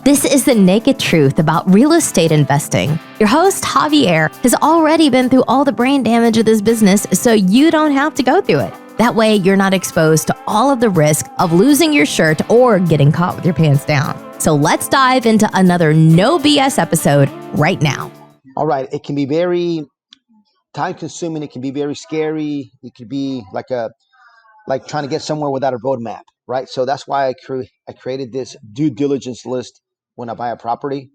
This is the naked truth about real estate investing. Your host, Javier, has already been through all the brain damage of this business, so you don't have to go through it. That way, you're not exposed to all of the risk of losing your shirt or getting caught with your pants down. So let's dive into another no BS episode right now. All right. It can be very time consuming. It can be very scary. It could be like trying to get somewhere without a roadmap, right? So that's why I created this due diligence list when I buy a property.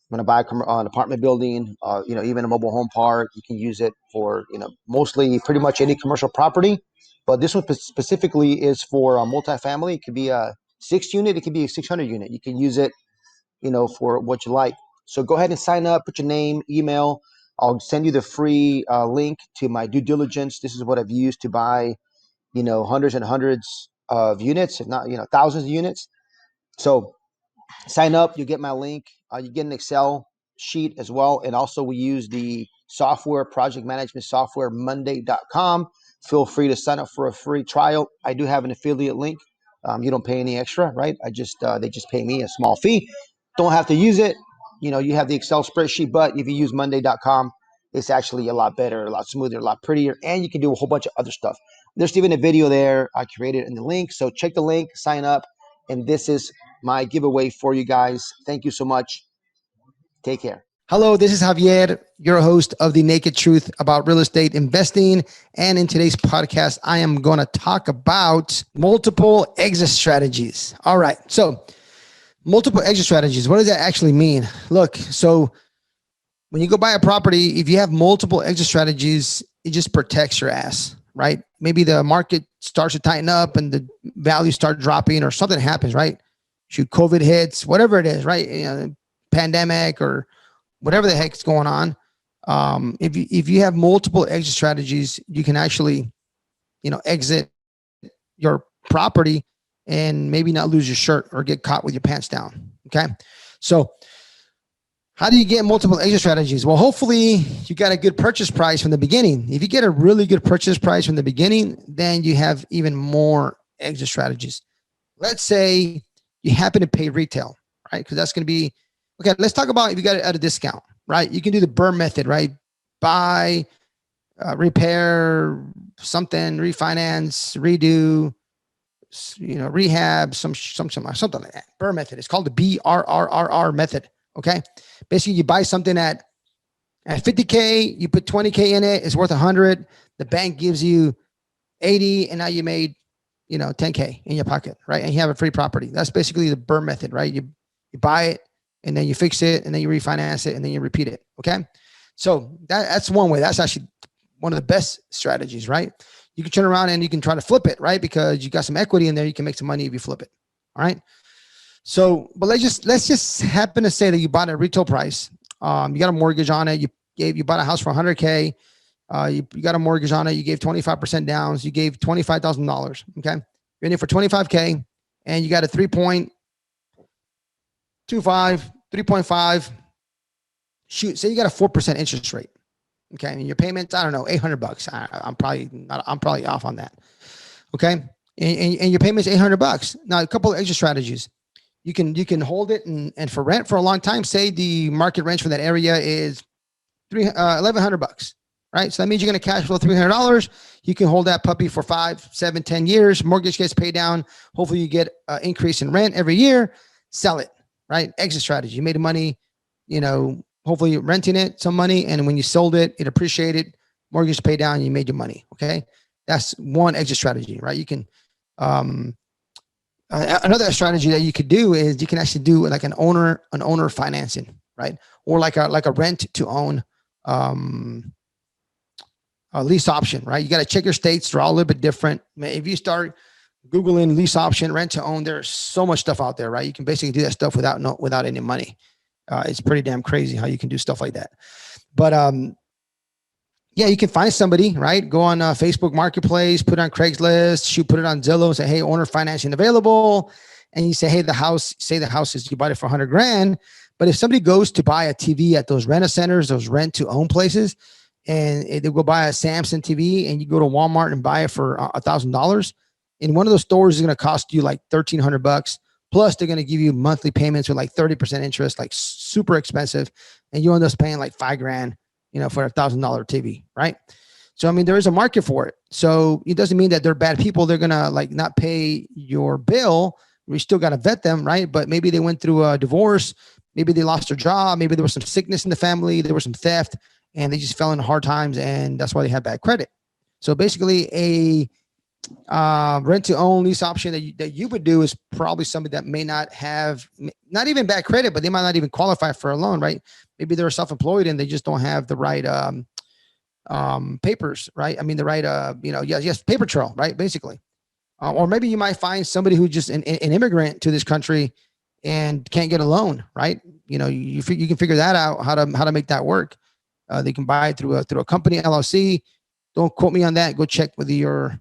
When I buy an apartment building, even a mobile home park, you can use it for, mostly pretty much any commercial property. But this one specifically is for a multifamily. It could be a 6 unit. It could be a 600 unit. You can use it, for what you like. So go ahead and sign up, put your name, email. I'll send you the free link to my due diligence. This is what I've used to buy, hundreds and hundreds of units, if not, thousands of units. So sign up, you get my link. You get an Excel sheet as well. And also we use the software, project management software, Monday.com. Feel free to sign up for a free trial. I do have an affiliate link. You don't pay any extra, right? They just pay me a small fee. Don't have to use it. You have the Excel spreadsheet, but if you use Monday.com, it's actually a lot better, a lot smoother, a lot prettier, and you can do a whole bunch of other stuff. There's even a video there I created in the link. So check the link, sign up, and this is my giveaway for you guys. Thank you so much. Take care. Hello, this is Javier, your host of The Naked Truth about real estate investing. And in today's podcast, I am going to talk about multiple exit strategies. All right. So multiple exit strategies. What does that actually mean? Look, so when you go buy a property, if you have multiple exit strategies, it just protects your ass, right? Maybe the market starts to tighten up and the values start dropping or something happens, right? Shoot, COVID hits, whatever it is, right? Pandemic or whatever the heck's going on. If you have multiple exit strategies, you can actually, exit your property and maybe not lose your shirt or get caught with your pants down. Okay. So how do you get multiple exit strategies? Well, hopefully you got a good purchase price from the beginning. If you get a really good purchase price from the beginning, then you have even more exit strategies. Let's say you happen to pay retail, right? Because that's going to be, okay, let's talk about if you got it at a discount, right? You can do the BRRRR method, right? Buy, repair, something, refinance, redo, rehab, something like that. BRRRR method. It's called the BRRRR method. Okay. Basically, you buy something at 50K, you put 20K in it, it's worth 100. The bank gives you 80, and now you made, 10K in your pocket, right? And you have a free property. That's basically the BRRRR method, right? You buy it, and then you fix it, and then you refinance it, and then you repeat it. Okay. So that's one way. That's actually one of the best strategies, right? You can turn around and you can try to flip it, right? Because you got some equity in there. You can make some money if you flip it. All right. So, but let's just happen to say that you bought at a retail price. You got a mortgage on it. You bought a house for 100K. You got a mortgage on it. You gave 25% down. So you gave $25,000. Okay. You're in it for 25K and you got a 3.25, 3.5. Shoot, say you got a 4% interest rate. Okay. And your payments, I don't know, $800. I'm probably off on that. Okay. And your payment's $800. Now, a couple of extra strategies. You can hold it and for rent for a long time. Say the market rent for that area is $1,100, right? So that means you're going to cash flow $300. You can hold that puppy for 5, 7, 10 years. Mortgage gets paid down. Hopefully you get an increase in rent every year. Sell it, right? Exit strategy. You made money, hopefully you're renting it some money. And when you sold it, it appreciated. Mortgage paid down, you made your money. Okay. That's one exit strategy, right? You can, another strategy that you could do is you can actually do like an owner financing, right? Or like a rent to own a lease option, right? You got to check your states. They're all a little bit different. If you start Googling lease option, rent to own, there's so much stuff out there, right? You can basically do that stuff without any money. It's pretty damn crazy how you can do stuff like that. But yeah, you can find somebody, right? Go on Facebook Marketplace, put it on Craigslist, put it on Zillow and say, hey, owner financing available. And you say, hey, the house is, you bought it for $100,000. But if somebody goes to buy a TV at those rent-a-centers, those rent-to-own places, and they go buy a Samsung TV and you go to Walmart and buy it for $1,000, in one of those stores is going to cost you like $1,300. Plus, they're going to give you monthly payments with like 30% interest, like super expensive. And you end up paying like $5,000, for $1,000 TV, right? So, I mean, there is a market for it. So it doesn't mean that they're bad people. They're going to like not pay your bill. We still got to vet them, right? But maybe they went through a divorce. Maybe they lost their job. Maybe there was some sickness in the family. There was some theft and they just fell into hard times. And that's why they had bad credit. So basically a rent to own lease option that you would do is probably somebody that may not have, not even bad credit, but they might not even qualify for a loan, right? Maybe they're self-employed and they just don't have the right papers, right? I mean, the right, yes, paper trail, right? Basically. Or maybe you might find somebody who's just an immigrant to this country and can't get a loan, right? You can figure that out, how to make that work. They can buy it through a company, LLC. Don't quote me on that. Go check with your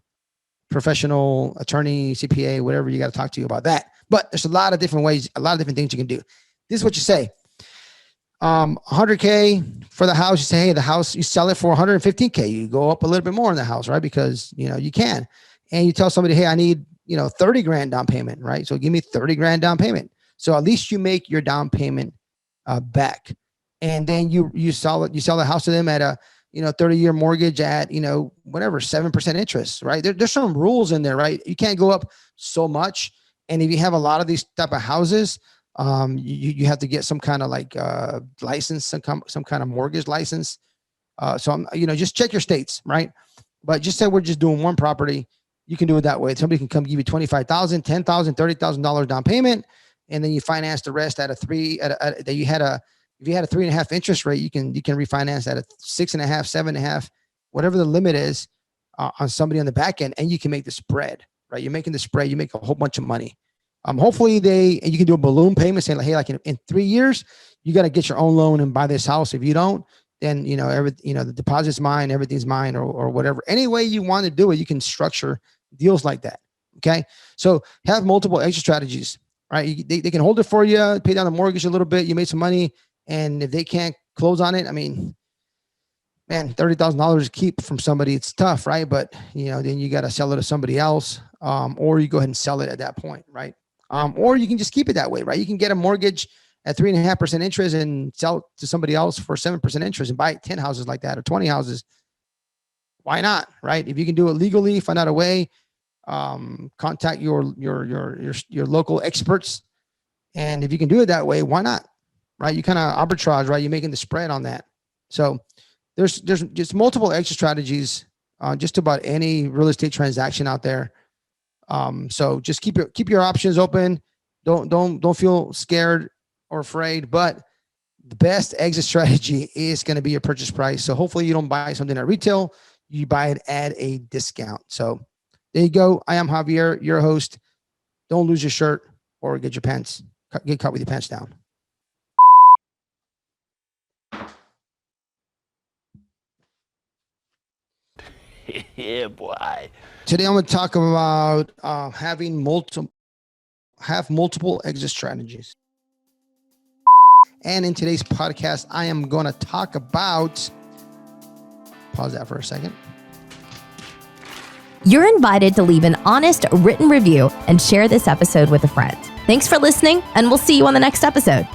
professional attorney, CPA, whatever. You got to talk to you about that. But there's a lot of different ways, a lot of different things you can do. This is what you say. 100K for the house. You say, hey, the house, you sell it for 115K. You go up a little bit more in the house, right? Because, you can. And you tell somebody, hey, I need, 30 grand down payment, right? So give me 30 grand down payment. So at least you make your down payment back. And then you sell the house to them at a, 30-year mortgage at, whatever, 7% interest, right? There's some rules in there, right? You can't go up so much. And if you have a lot of these type of houses, you have to get some kind of like license, some kind of mortgage license. So just check your states, right? But just say we're just doing one property. You can do it that way. Somebody can come give you $25,000, $10,000, $30,000 down payment, and then you finance the rest at a 3. If you had a 3.5 interest rate, you can refinance at a 6.5, 7.5, whatever the limit is on somebody on the back end, and you can make the spread, right? You're making the spread. You make a whole bunch of money. Hopefully you can do a balloon payment saying like, hey, like in 3 years, you got to get your own loan and buy this house. If you don't, then, the deposit's mine, everything's mine or whatever. Any way you want to do it, you can structure deals like that. Okay. So have multiple exit strategies, right? They can hold it for you, pay down the mortgage a little bit. You made some money. And if they can't close on it, I mean, man, $30,000 to keep from somebody, it's tough, right? But, then you got to sell it to somebody else, or you go ahead and sell it at that point, right? Or you can just keep it that way, right? You can get a mortgage at 3.5% interest and sell it to somebody else for 7% interest and buy 10 houses like that or 20 houses. Why not, right? If you can do it legally, find out a way, contact your local experts. And if you can do it that way, why not? Right? You kind of arbitrage, right? You're making the spread on that. So there's just multiple exit strategies on just about any real estate transaction out there. So just keep your options open. Don't feel scared or afraid, but the best exit strategy is going to be your purchase price. So hopefully you don't buy something at retail, you buy it at a discount. So there you go. I am Javier, your host. Don't lose your shirt or get caught with your pants down. Yeah, boy. Today I'm going to talk about have multiple exit strategies. And in today's podcast, I am going to talk about, pause that for a second. You're invited to leave an honest written review and share this episode with a friend. Thanks for listening, and we'll see you on the next episode.